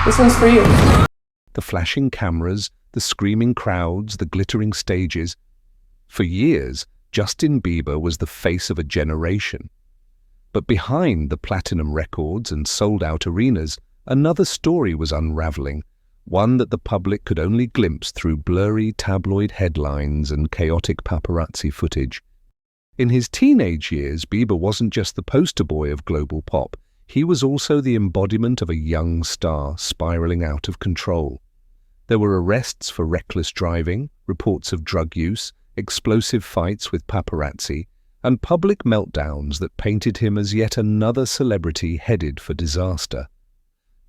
This one's for you. The flashing cameras, the screaming crowds, the glittering stages. For years, Justin Bieber was the face of a generation. But behind the platinum records and sold-out arenas, another story was unraveling, one that the public could only glimpse through blurry tabloid headlines and chaotic paparazzi footage. In his teenage years, Bieber wasn't just the poster boy of global pop. He was also the embodiment of a young star spiraling out of control. There were arrests for reckless driving, reports of drug use, explosive fights with paparazzi, and public meltdowns that painted him as yet another celebrity headed for disaster.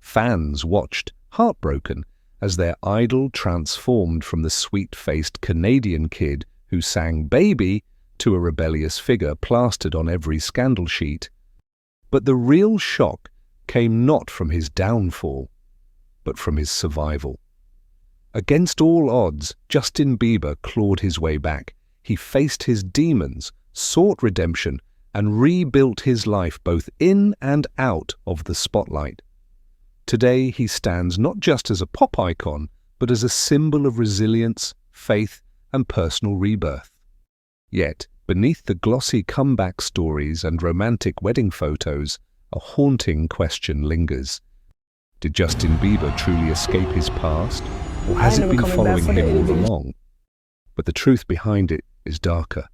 Fans watched, heartbroken, as their idol transformed from the sweet-faced Canadian kid who sang Baby to a rebellious figure plastered on every scandal sheet. But the real shock came not from his downfall, but from his survival. Against all odds, Justin Bieber clawed his way back. He faced his demons, sought redemption, and rebuilt his life both in and out of the spotlight. Today, he stands not just as a pop icon, but as a symbol of resilience, faith, and personal rebirth. Yet, beneath the glossy comeback stories and romantic wedding photos, a haunting question lingers. Did Justin Bieber truly escape his past, or has it been following him all along? But the truth behind it is darker.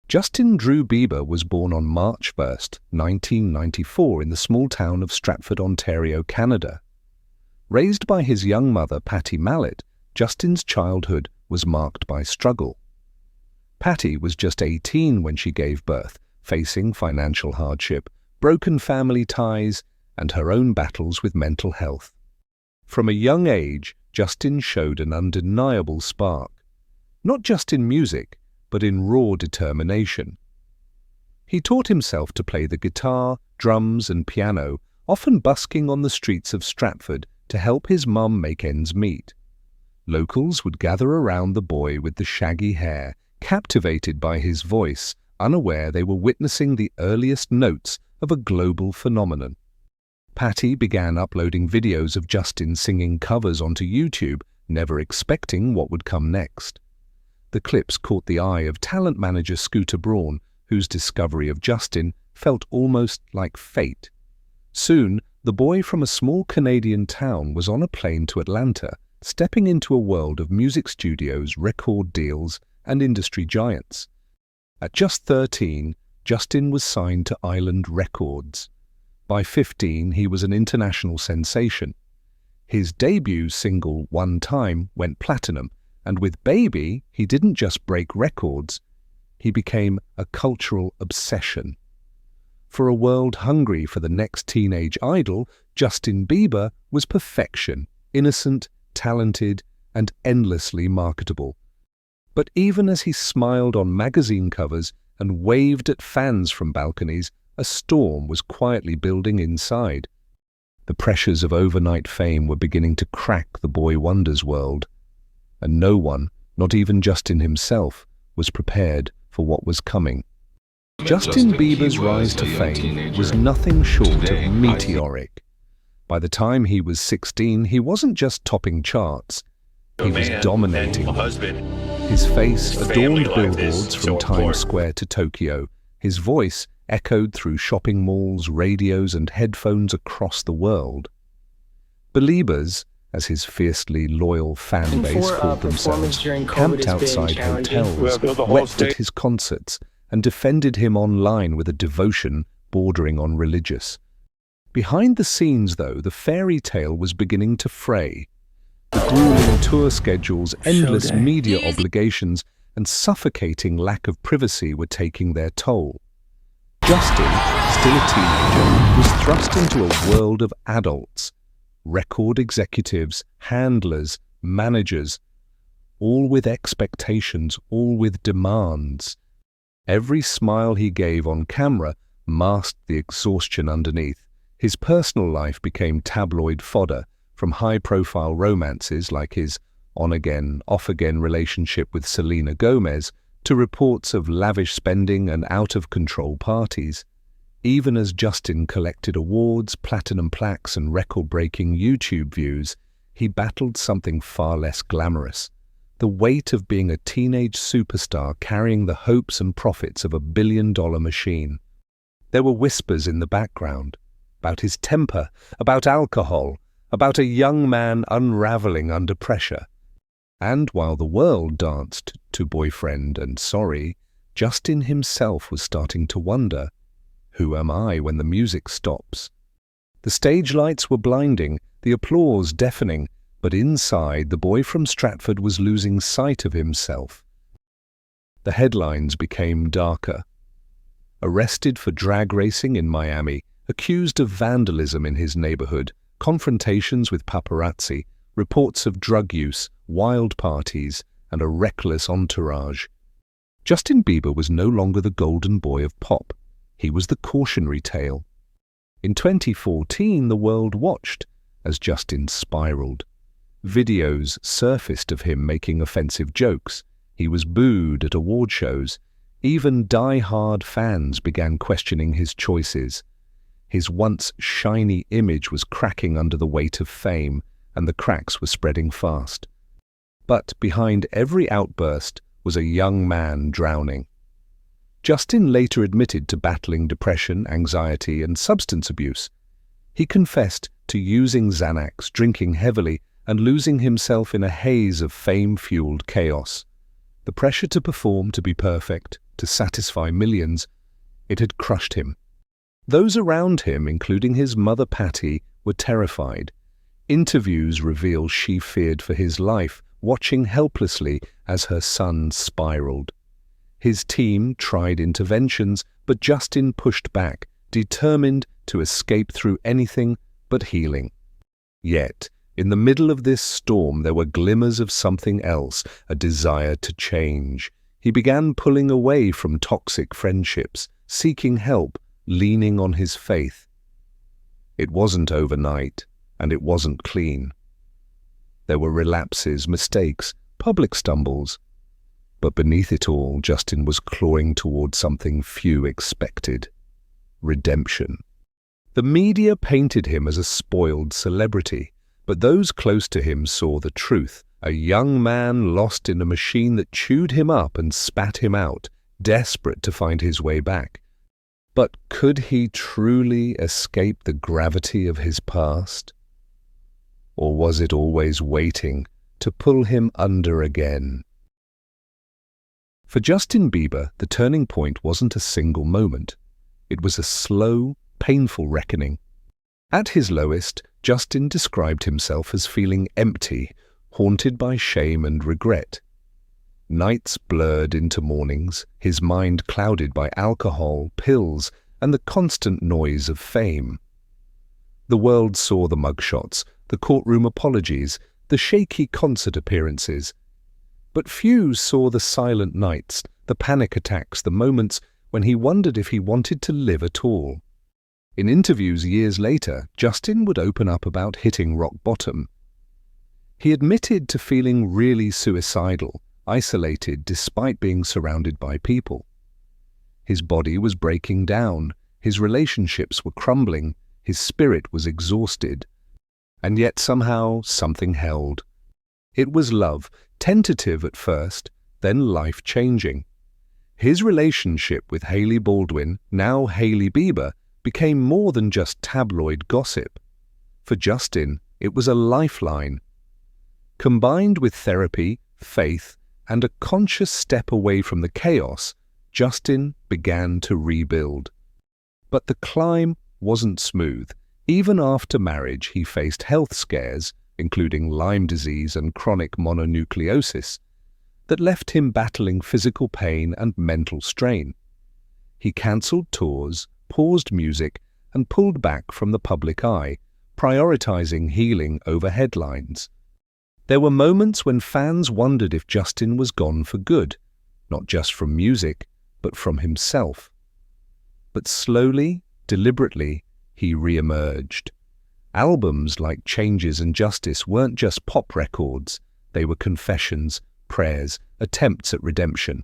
Justin Drew Bieber was born on March 1st, 1994 in the small town of Stratford, Ontario, Canada. Raised by his young mother, Patty Mallet, Justin's childhood was marked by struggle. Patty was just 18 when she gave birth, facing financial hardship, broken family ties, and her own battles with mental health. From a young age, Justin showed an undeniable spark, not just in music, but in raw determination. He taught himself to play the guitar, drums, and piano, often busking on the streets of Stratford to help his mum make ends meet. Locals would gather around the boy with the shaggy hair, captivated by his voice, unaware they were witnessing the earliest notes of a global phenomenon. Patty began uploading videos of Justin singing covers onto YouTube, never expecting what would come next. The clips caught the eye of talent manager Scooter Braun, whose discovery of Justin felt almost like fate. Soon, the boy from a small Canadian town was on a plane to Atlanta, stepping into a world of music studios, record deals, and industry giants. At just 13, Justin was signed to Island Records. By 15, he was an international sensation. His debut single, One Time, went platinum, and with Baby, he didn't just break records, he became a cultural obsession. For a world hungry for the next teenage idol, Justin Bieber was perfection, innocent, talented, and endlessly marketable. But even as he smiled on magazine covers and waved at fans from balconies, a storm was quietly building inside. The pressures of overnight fame were beginning to crack the boy wonder's world. And no one, not even Justin himself, was prepared for what was coming. Justin Bieber's rise to fame was nothing short of meteoric. By the time he was 16, he wasn't just topping charts, he was dominating them. His face adorned billboards from Times Square to Tokyo. His voice echoed through shopping malls, radios, and headphones across the world. Beliebers, as his fiercely loyal fan base called themselves, camped outside hotels, wept at his concerts, and defended him online with a devotion bordering on religious. Behind the scenes, though, the fairy tale was beginning to fray. The grueling tour schedules, endless media obligations, and suffocating lack of privacy were taking their toll. Justin, still a teenager, was thrust into a world of adults, record executives, handlers, managers, all with expectations, all with demands. Every smile he gave on camera masked the exhaustion underneath. His personal life became tabloid fodder, from high-profile romances like his on-again, off-again relationship with Selena Gomez to reports of lavish spending and out-of-control parties. Even as Justin collected awards, platinum plaques, and record-breaking YouTube views, he battled something far less glamorous: the weight of being a teenage superstar carrying the hopes and profits of a billion-dollar machine. There were whispers in the background about his temper, about alcohol, about a young man unraveling under pressure. And while the world danced to Boyfriend and Sorry, Justin himself was starting to wonder, who am I when the music stops? The stage lights were blinding, the applause deafening, but inside, the boy from Stratford was losing sight of himself. The headlines became darker. Arrested for drag racing in Miami, accused of vandalism in his neighborhood, confrontations with paparazzi, reports of drug use, wild parties, and a reckless entourage. Justin Bieber was no longer the golden boy of pop. He was the cautionary tale. In 2014, the world watched as Justin spiraled. Videos surfaced of him making offensive jokes. He was booed at award shows. Even die-hard fans began questioning his choices. His once shiny image was cracking under the weight of fame, and the cracks were spreading fast. But behind every outburst was a young man drowning. Justin later admitted to battling depression, anxiety, and substance abuse. He confessed to using Xanax, drinking heavily, and losing himself in a haze of fame-fueled chaos. The pressure to perform, to be perfect, to satisfy millions, it had crushed him. Those around him, including his mother Patty, were terrified. Interviews reveal she feared for his life, watching helplessly as her son spiraled. His team tried interventions, but Justin pushed back, determined to escape through anything but healing. Yet, in the middle of this storm, there were glimmers of something else, a desire to change. He began pulling away from toxic friendships, seeking help, leaning on his faith. It wasn't overnight, and it wasn't clean. There were relapses, mistakes, public stumbles. But beneath it all, Justin was clawing toward something few expected: redemption. The media painted him as a spoiled celebrity, but those close to him saw the truth: a young man lost in a machine that chewed him up and spat him out, desperate to find his way back. But could he truly escape the gravity of his past? Or was it always waiting to pull him under again? For Justin Bieber, the turning point wasn't a single moment. It was a slow, painful reckoning. At his lowest, Justin described himself as feeling empty, haunted by shame and regret. Nights blurred into mornings, his mind clouded by alcohol, pills, and the constant noise of fame. The world saw the mugshots, the courtroom apologies, the shaky concert appearances. But few saw the silent nights, the panic attacks, the moments when he wondered if he wanted to live at all. In interviews years later, Justin would open up about hitting rock bottom. He admitted to feeling really suicidal, isolated despite being surrounded by people. His body was breaking down, his relationships were crumbling, his spirit was exhausted. And yet somehow something held. It was love, tentative at first, then life-changing. His relationship with Hailey Baldwin, now Hailey Bieber, became more than just tabloid gossip. For Justin, it was a lifeline. Combined with therapy, faith, and a conscious step away from the chaos, Justin began to rebuild. But the climb wasn't smooth. Even after marriage, he faced health scares, including Lyme disease and chronic mononucleosis, that left him battling physical pain and mental strain. He cancelled tours, paused music, and pulled back from the public eye, prioritizing healing over headlines. There were moments when fans wondered if Justin was gone for good, not just from music, but from himself. But slowly, deliberately, he re-emerged. Albums like Changes and Justice weren't just pop records, they were confessions, prayers, attempts at redemption.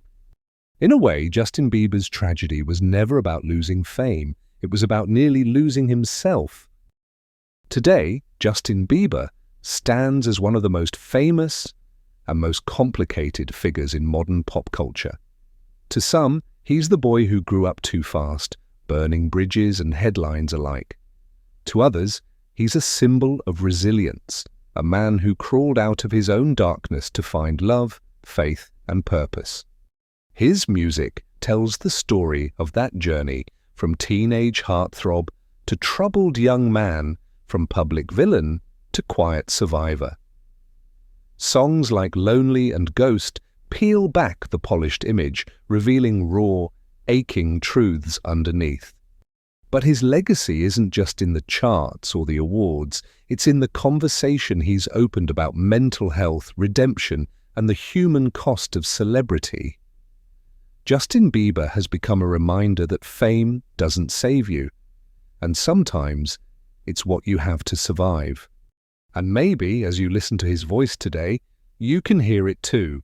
In a way, Justin Bieber's tragedy was never about losing fame, It was about nearly losing himself. Today, Justin Bieber stands as one of the most famous and most complicated figures in modern pop culture. To some, he's the boy who grew up too fast, burning bridges and headlines alike. To others, he's a symbol of resilience, a man who crawled out of his own darkness to find love, faith, and purpose. His music tells the story of that journey from teenage heartthrob to troubled young man, from public villain to quiet survivor. Songs like Lonely and Ghost peel back the polished image, revealing raw, aching truths underneath. But his legacy isn't just in the charts or the awards, it's in the conversation he's opened about mental health, redemption, and the human cost of celebrity. Justin Bieber has become a reminder that fame doesn't save you, and sometimes it's what you have to survive. And maybe, as you listen to his voice today, you can hear it too.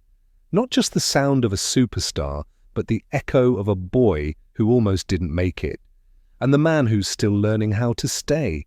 Not just the sound of a superstar, but the echo of a boy who almost didn't make it, and the man who's still learning how to stay.